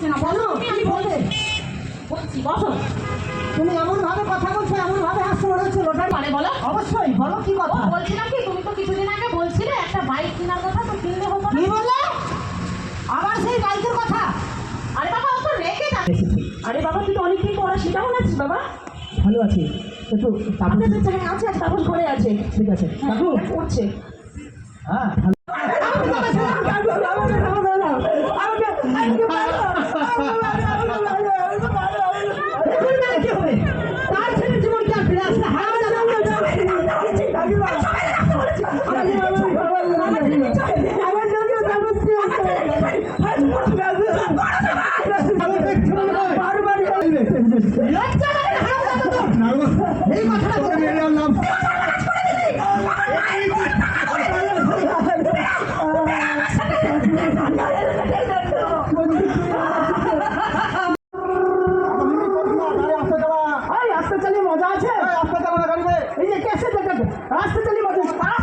পারছি না। বলো কি বলবে? বলছি বসো। তুমি এমন ভাবে কথা বলছো, এমন ভাবে হাসতে মনে হচ্ছে লোটারি। মানে বলো। অবশ্যই বলো কি কথা। বলছিলাম কি, তুমি তো কিছুদিন আগে বলছিলে একটা বাইক কেনার কথা, তো কিনলে হতো না? কি বললে? আবার সেই বাইকের কথা? আরে বাবা, ও তো রেখে যাবে। আরে বাবা, তুই তো অনেকদিন পড়া সেটা মনে আছিস বাবা? ভালো আছি, একটু তাপস আছে তাপস ঘরে আছে। ঠিক আছে কাকু পড়ছে। হ্যাঁ ভালো। তার ছেলে জীবন কি আর ফিরে আসতে হারাবে না? এই কথাটা রাস্তা চালিয়ে মজা আছে। রাস্তা চালানো গাড়িতে এই যে ক্যাসে দেখাবে, রাস্তা চালিয়ে মজা আমার